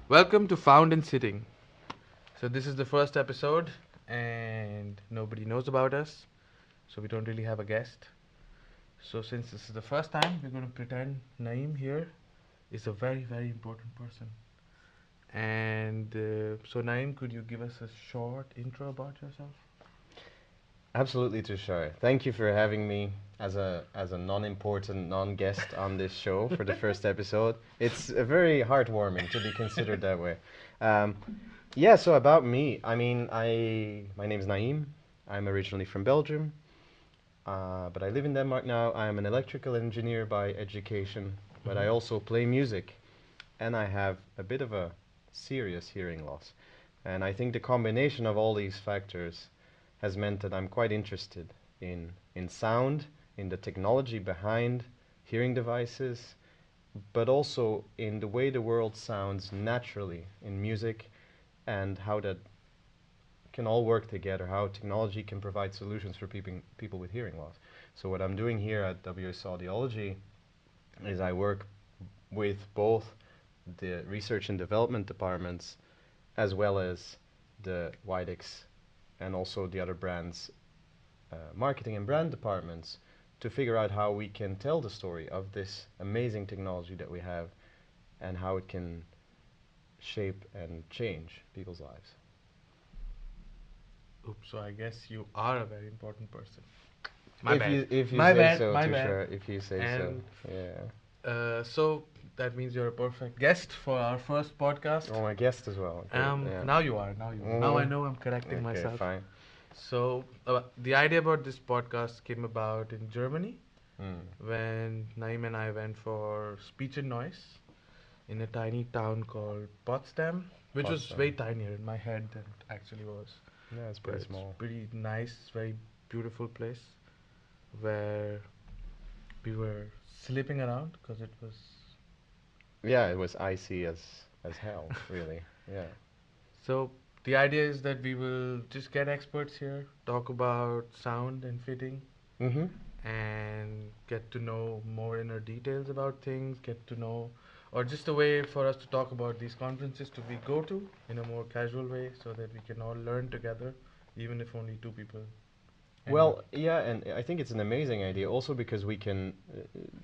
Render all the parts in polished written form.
Welcome to Found in Sitting. So this is the first episode and nobody knows about us, so we don't really have a guest. So since this is the first time, we're going to pretend Naim here is a very, very important person. And so Naim, could you give us a short intro about yourself? Absolutely, Tushar. Thank you for having me as a non-important non-guest on this show for the first episode. It's very heartwarming to be considered that way. Um, yeah. So about me, my name is Naim. I'm originally from Belgium, but I live in Denmark now. I'm an electrical engineer by education, but I also play music, and I have a bit of a serious hearing loss. And I think the combination of all these factors has meant that I'm quite interested in sound, in the technology behind hearing devices, but also in the way the world sounds naturally in music and how that can all work together, how technology can provide solutions for people with hearing loss. So what I'm doing here at WS Audiology is I work with both the research and development departments as well as the Widex and also the other brands, marketing and brand departments, to figure out how we can tell the story of this amazing technology that we have and how it can shape and change people's lives. Oops, so I guess you are a very important person. If you My say bad, so, my Tushar, bad. if you say so, And yeah. so that means you're a perfect guest for our first podcast. Oh, my guest as well. Okay, yeah. Now you are. Now I know I'm correcting Okay, myself. fine. So the idea about this podcast came about in Germany Mm. when Naim and I went for speech and noise in a tiny town called Potsdam, which was Potsdam. way tinier in my head than it actually was. Yeah, it's But pretty it's small. pretty nice, very beautiful place where we were sleeping around because it was. Yeah, it was icy as hell, really. Yeah. So the idea is that we will just get experts here, talk about sound and fitting, Mm-hmm. and get to know more inner details about things, get to know, or just a way for us to talk about these conferences to we go to in a more casual way so that we can all learn together, even if only two people. And Well, yeah, and I think it's an amazing idea also because we can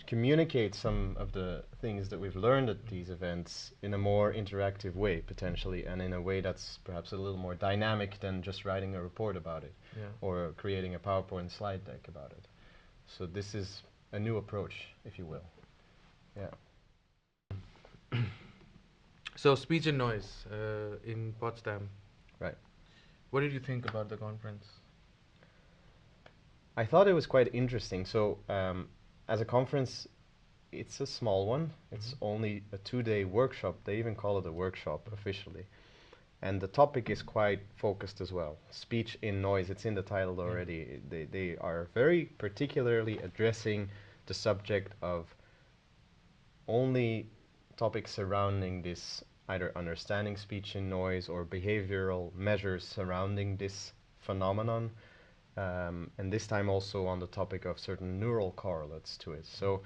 communicate some of the things that we've learned at these events in a more interactive way, potentially, and in a way that's perhaps a little more dynamic than just writing a report about it yeah. or creating a PowerPoint slide deck about it. So this is a new approach, if you will. Yeah. So speech and noise in Potsdam. Right. What did you think about the conference? I thought it was quite interesting. So, as a conference, it's a small one. It's only a 2-day workshop. They even call it a workshop officially. And the topic is quite focused as well. Speech in noise, it's in the title already. They are very particularly addressing the subject of only topics surrounding this, either understanding speech in noise or behavioral measures surrounding this phenomenon, and this time also on the topic of certain neural correlates to it. So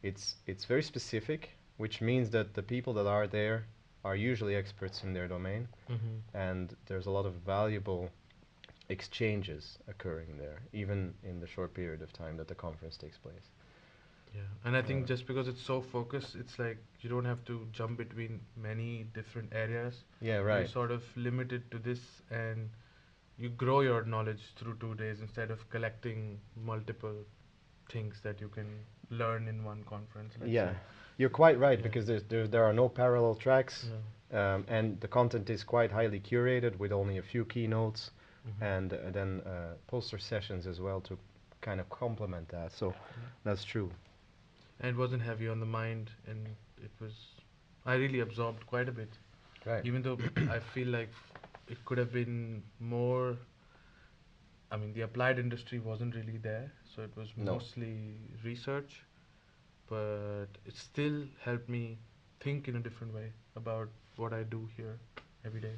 it's very specific, which means that the people that are there are usually experts in their domain, and there's a lot of valuable exchanges occurring there, even in the short period of time that the conference takes place. Yeah, and I think Yeah. just because it's so focused, it's like you don't have to jump between many different areas. Yeah, You're right. sort of limited to this, and you grow your knowledge through 2 days instead of collecting multiple things that you can learn in one conference, let's Yeah, say. you're quite right Yeah. because there are no parallel tracks, No. and the content is quite highly curated with only a few keynotes Mhm. and then poster sessions as well to kind of complement that. So Yeah. that's true. And it wasn't heavy on the mind, and it was. I really absorbed quite a bit, Right. even though I feel like it could have been more. I mean, the applied industry wasn't really there, so it was No. mostly research, but it still helped me think in a different way about what I do here every day.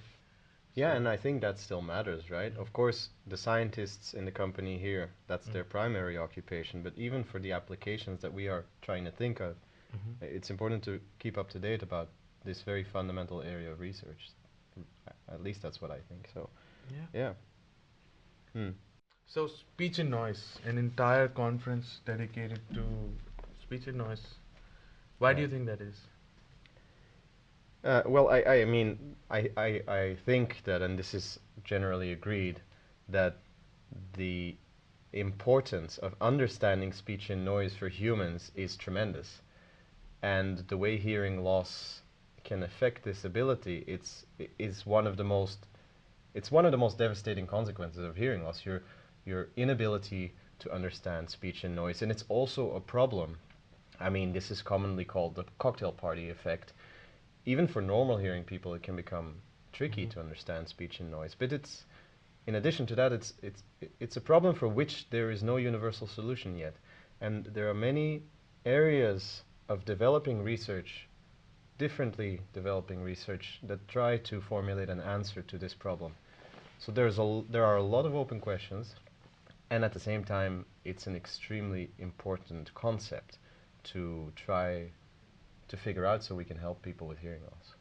Yeah, So and I think that still matters, right? Of course, the scientists in the company here, that's their primary occupation, but even for the applications that we are trying to think of, it's important to keep up to date about this very fundamental area of research. At least that's what I think. So, yeah. yeah. Hmm. So speech and noise, an entire conference dedicated to speech and noise. Why do Right. you think that is? Well, I mean, I think that, and this is generally agreed, that the importance of understanding speech and noise for humans is tremendous. And the way hearing loss can affect this ability, is one of the most it's one of the most devastating consequences of hearing loss, your inability to understand speech and noise. And it's also a problem. I mean, this is commonly called the cocktail party effect. Even for normal hearing people, it can become tricky to understand speech and noise. But it's in addition to that, it's a problem for which there is no universal solution yet. And there are many areas of developing research, differently developing research, that try to formulate an answer to this problem. So there are a lot of open questions, and at the same time, it's an extremely important concept to try to figure out so we can help people with hearing loss.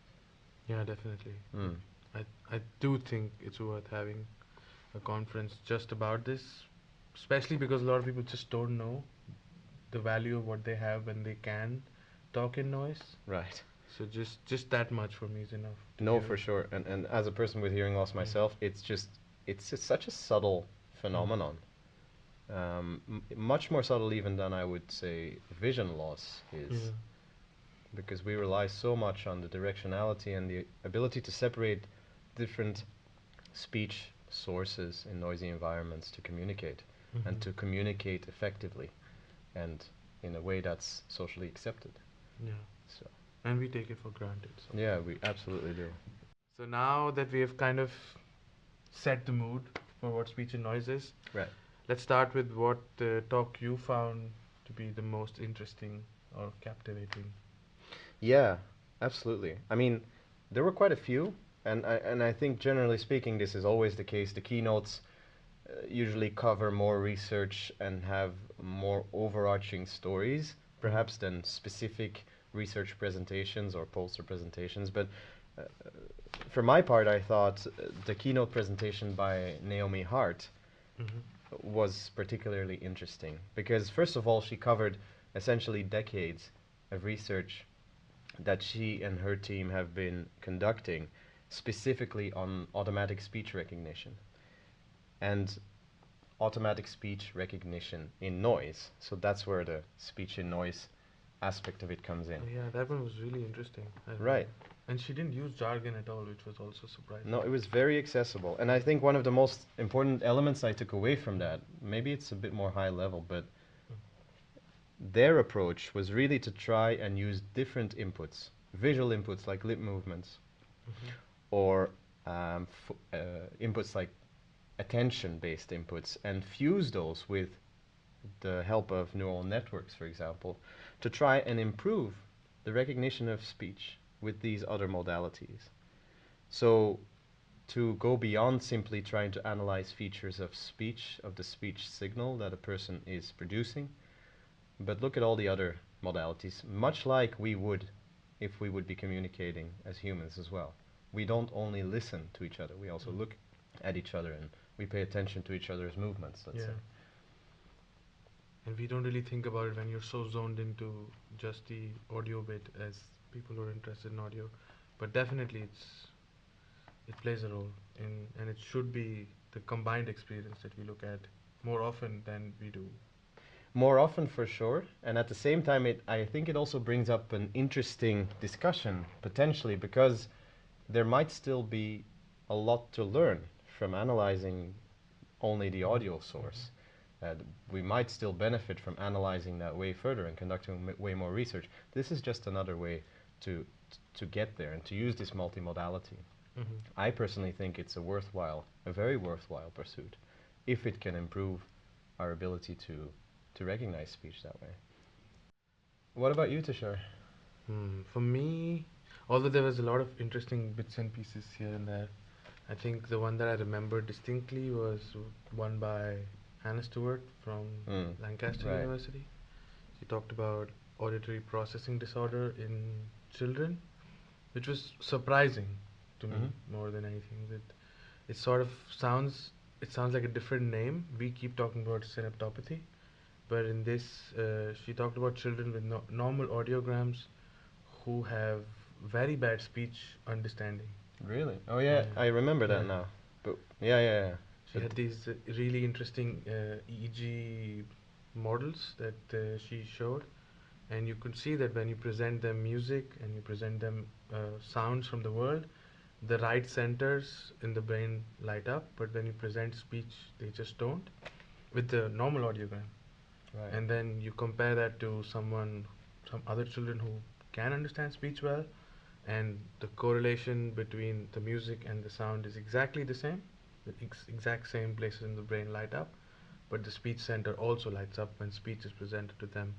Yeah, definitely. Mm. I do think it's worth having a conference just about this, especially because a lot of people just don't know the value of what they have when they can talk in noise. Right. So just that much for me is enough to No, hear for it. sure. And as a person with hearing loss Mm. myself, it's just such a subtle Mm. phenomenon. Much more subtle even than I would say vision loss is, Yeah. because we rely so much on the directionality and the ability to separate different speech sources in noisy environments to communicate, and Mhm. to communicate effectively and in a way that's socially accepted. Yeah. So, And we take it for granted. So yeah, we absolutely do. so now that we have kind of set the mood for what speech and noise is, Right. let's start with what talk you found to be the most interesting or captivating. Yeah, absolutely. I mean, there were quite a few, and I think generally speaking, this is always the case. The keynotes usually cover more research and have more overarching stories, perhaps, than specific research presentations or poster presentations. But uh, for my part, I thought the keynote presentation by Naomi Hart Mm-hmm. was particularly interesting because, first of all, she covered essentially decades of research that she and her team have been conducting specifically on automatic speech recognition and automatic speech recognition in noise. So that's where the speech in noise aspect of it comes in. Yeah, that one was really interesting. I remember. Right. And she didn't use jargon at all, which was also surprising. No, it was very accessible. And I think one of the most important elements I took away from that, maybe it's a bit more high level, but their approach was really to try and use different inputs, visual inputs like lip movements, Mm-hmm. or inputs like attention-based inputs, and fuse those with the help of neural networks, for example, to try and improve the recognition of speech with these other modalities. So to go beyond simply trying to analyze features of speech, of the speech signal that a person is producing, but look at all the other modalities, much like we would if we would be communicating as humans as well. We don't only listen to each other, we also Mm. look at each other, and we pay attention to each other's movements, let's Yeah. say. And we don't really think about it when you're so zoned into just the audio bit as people who are interested in audio. But definitely it plays a role in, and it should be the combined experience that we look at more often than we do. More often for sure, and at the same time, I think it also brings up an interesting discussion, potentially, because there might still be a lot to learn from analyzing only the audio source. Uh, we might still benefit from analyzing that way further and conducting way more research. This is just another way to to get there and to use this multimodality. Mm-hmm. I personally think it's a very worthwhile pursuit, if it can improve our ability to recognize speech that way. What about you, Tushar? For me, although there was a lot of interesting bits and pieces here and there, I think the one that I remember distinctly was one by Hannah Stewart from Mm. Lancaster Right. University. She talked about auditory processing disorder in children, which was surprising to me Mm-hmm. more than anything. That it sort of sounds like a different name. We keep talking about synaptopathy, but in this, she talked about children with normal audiograms who have very bad speech understanding. Really? Oh yeah, Yeah, I remember yeah. that now. But yeah. She But had these really interesting EEG models that she showed, and you could see that when you present them music and you present them sounds from the world, the right centers in the brain light up, but when you present speech, they just don't with the normal audiogram. right. And then you compare that to some other children who can understand speech well, and the correlation between the music and the sound is exactly the same. The exact same places in the brain light up, but the speech center also lights up when speech is presented to them.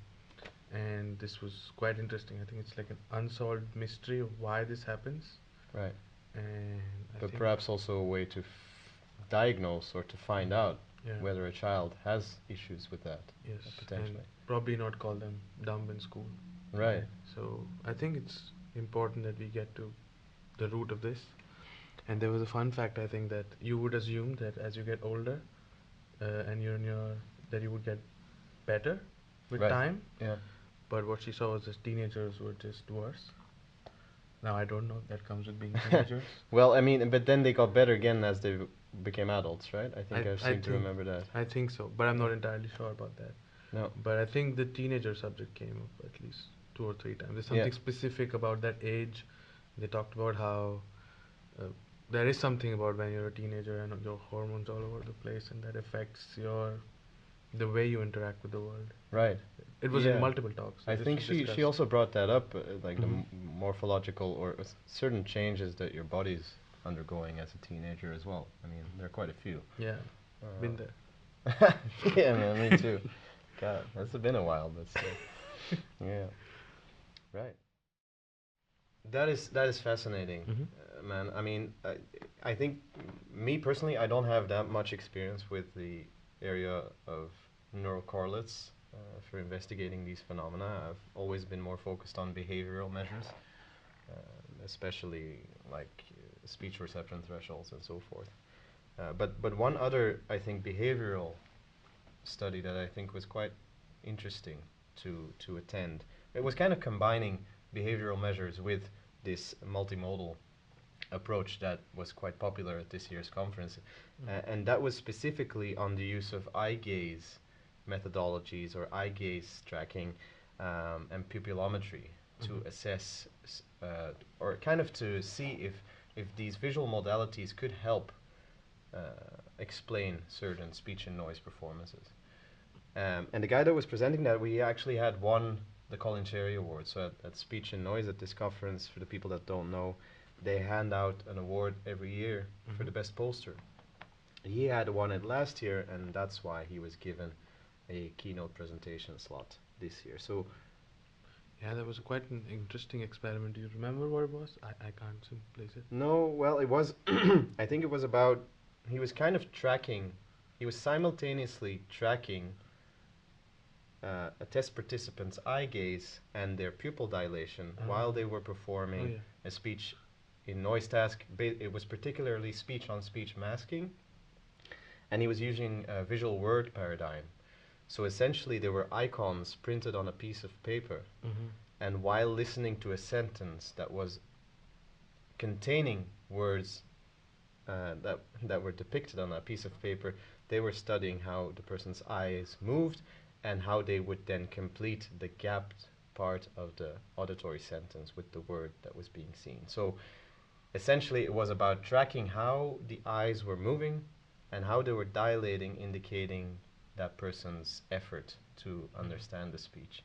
And this was quite interesting. I think it's like an unsolved mystery of why this happens. Right. And I But think, perhaps also a way to diagnose or to find out yeah, whether a child has issues with that, yes, and potentially. probably not call them dumb in school. Right. So I think it's important that we get to the root of this. And there was a fun fact, I think, that you would assume that as you get older, and you're in your that you would get better with Right. time. Yeah. But what she saw was that teenagers were just worse. Now I don't know if that comes with being teenagers. Well, I mean, but then they got better again as they became adults, right? I think I I seem to think remember that. I think so, but I'm Yeah. not entirely sure about that. No. But I think the teenager subject came up at least 2 or 3 times. There's Yeah. something specific about that age. They talked about how uh, there is something about when you're a teenager and your hormones all over the place, and that affects the way you interact with the world. Right. It was in Yeah. multiple talks, so I this think was she discussed. also brought that up, like the Mhm. morphological or certain changes that your body's undergoing as a teenager as well. I mean, there are quite a few. Yeah, been there. Yeah, man, me too. God, that's been a while, but still. Yeah. Right. That is fascinating, Mhm. man. I mean, I think me personally, I don't have that much experience with the area of neural correlates for investigating these phenomena. I've always been more focused on behavioral measures, especially like speech reception thresholds and so forth. But one other, I think, behavioral study that I think was quite interesting to attend. It was kind of combining behavioral measures with this multimodal approach that was quite popular at this year's conference, and that was specifically on the use of eye gaze methodologies or eye gaze tracking and pupillometry to Mhm. assess or kind of to see if these visual modalities could help uh, explain certain speech and noise performances. And the guy that was presenting that, we actually had won the Colin Cherry Award. So at Speech and Noise at this conference, for the people that don't know, they hand out an award every year for Mhm. the best poster. He had won it last year, and that's why he was given a keynote presentation slot this year. So Yeah, that was quite an interesting experiment. Do you remember what it was? I can't place it. no, well, it was. I think it was about. He was kind of tracking. He was simultaneously tracking a test participant's eye gaze and their pupil dilation while they were Oh performing yeah. a speech in noise task. It was particularly speech on speech masking, and he was using a visual word paradigm. So essentially, there were icons printed on a piece of paper, Mhm. and while listening to a sentence that was containing words that were depicted on a piece of paper, they were studying how the person's eyes moved and how they would then complete the gapped part of the auditory sentence with the word that was being seen. So essentially, it was about tracking how the eyes were moving and how they were dilating, indicating that person's effort to understand the speech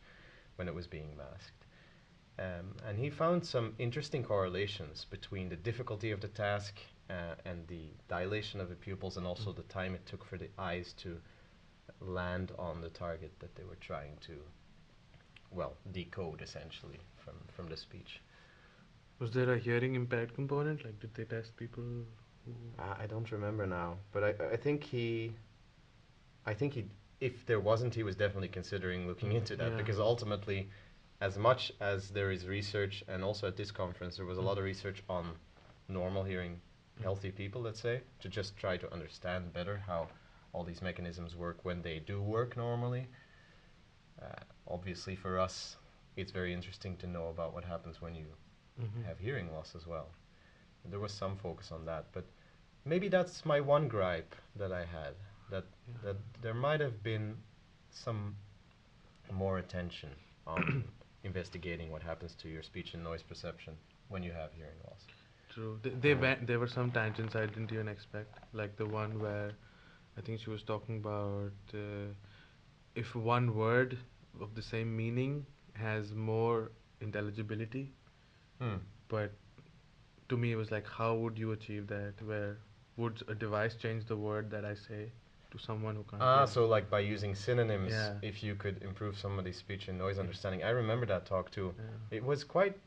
when it was being masked. And he found some interesting correlations between the difficulty of the task and the dilation of the pupils, and also the time it took for the eyes to land on the target that they were trying to, well, decode essentially from the speech. Was there a hearing impaired component? Like, did they test people I don't remember now, but I think I think he, if there wasn't, he was definitely considering looking into that, Yeah. because ultimately, as much as there is research, and also at this conference, there was a lot of research on normal hearing, healthy people, let's say, to just try to understand better how all these mechanisms work when they do work normally. Obviously, for us, it's very interesting to know about what happens when you have hearing loss as well. There was some focus on that, but maybe that's my one gripe that I had, that that there might have been some more attention on investigating what happens to your speech and noise perception when you have hearing loss. True. There were some tangents I didn't even expect, like the one where I think she was talking about if one word of the same meaning has more intelligibility, Hmm. but to me it was like, how would you achieve that? Where would a device change the word that I say to someone who can't hear? So like by using synonyms, Yeah. if you could improve somebody's speech and noise understanding. I remember that talk too. Yeah. It was quite,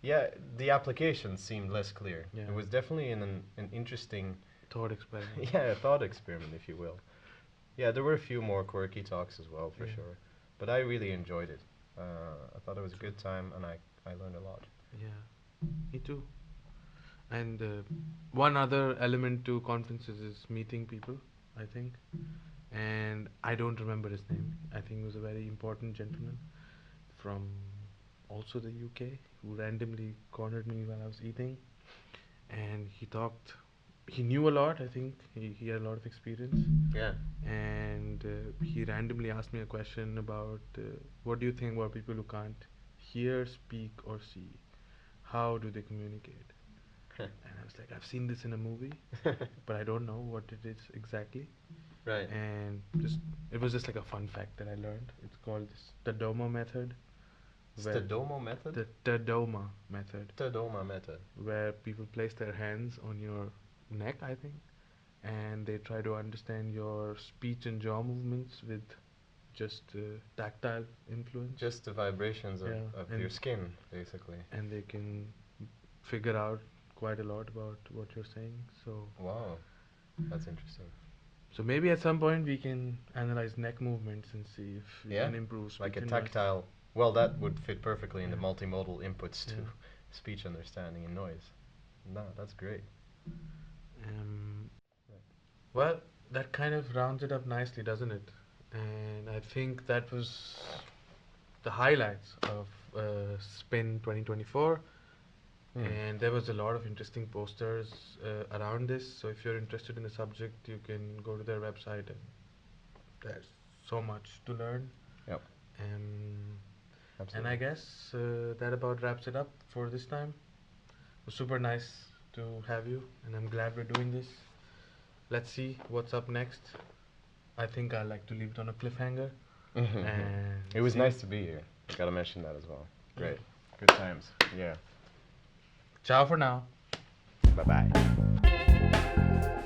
yeah, the application seemed less clear. Yeah. It was definitely an interesting, Thought experiment. yeah, a thought experiment, if you will. Yeah, there were a few more quirky talks as well, for Yeah. sure. But I really enjoyed it. I thought it was a True. good time, and I learned a lot. Yeah, me too. And one other element to conferences is meeting people, I think. And I don't remember his name. I think he was a very important gentleman from also the UK who randomly cornered me while I was eating. And he knew a lot, I think. He had a lot of experience. Yeah. And he randomly asked me a question about what do you think about people who can't hear, speak, or see? How do they communicate? And I was like, I've seen this in a movie, but I don't know what it is exactly. Right. And it was just like a fun fact that I learned. It's called this Tadoma method. Where Stadomo method? the Tadoma method, Tadoma method. where people place their hands on your neck, I think, and they try to understand your speech and jaw movements with just tactile influence. Just the vibrations Yeah, of and your skin, basically. and they can figure out quite a lot about what you're saying. Wow, that's interesting. So maybe at some point we can analyze neck movements and see if we Yeah, can improve speech like a and noise. tactile. Well, that would fit perfectly in the Yeah. multimodal inputs to Yeah. speech understanding and noise. No, that's great. Um, well, that kind of rounds it up nicely, doesn't it? And I think that was the highlights of Spin 2024. And there was a lot of interesting posters around this. So if you're interested in the subject, you can go to their website, and there's so much to learn. Yep. And I guess that about wraps it up for this time. It was super nice to have you, and I'm glad we're doing this. Let's see what's up next. I think I like to leave it on a cliffhanger. And It was see. nice to be here. Gotta mention that as well. Great. Good times. Yeah. Ciao for now. Bye bye.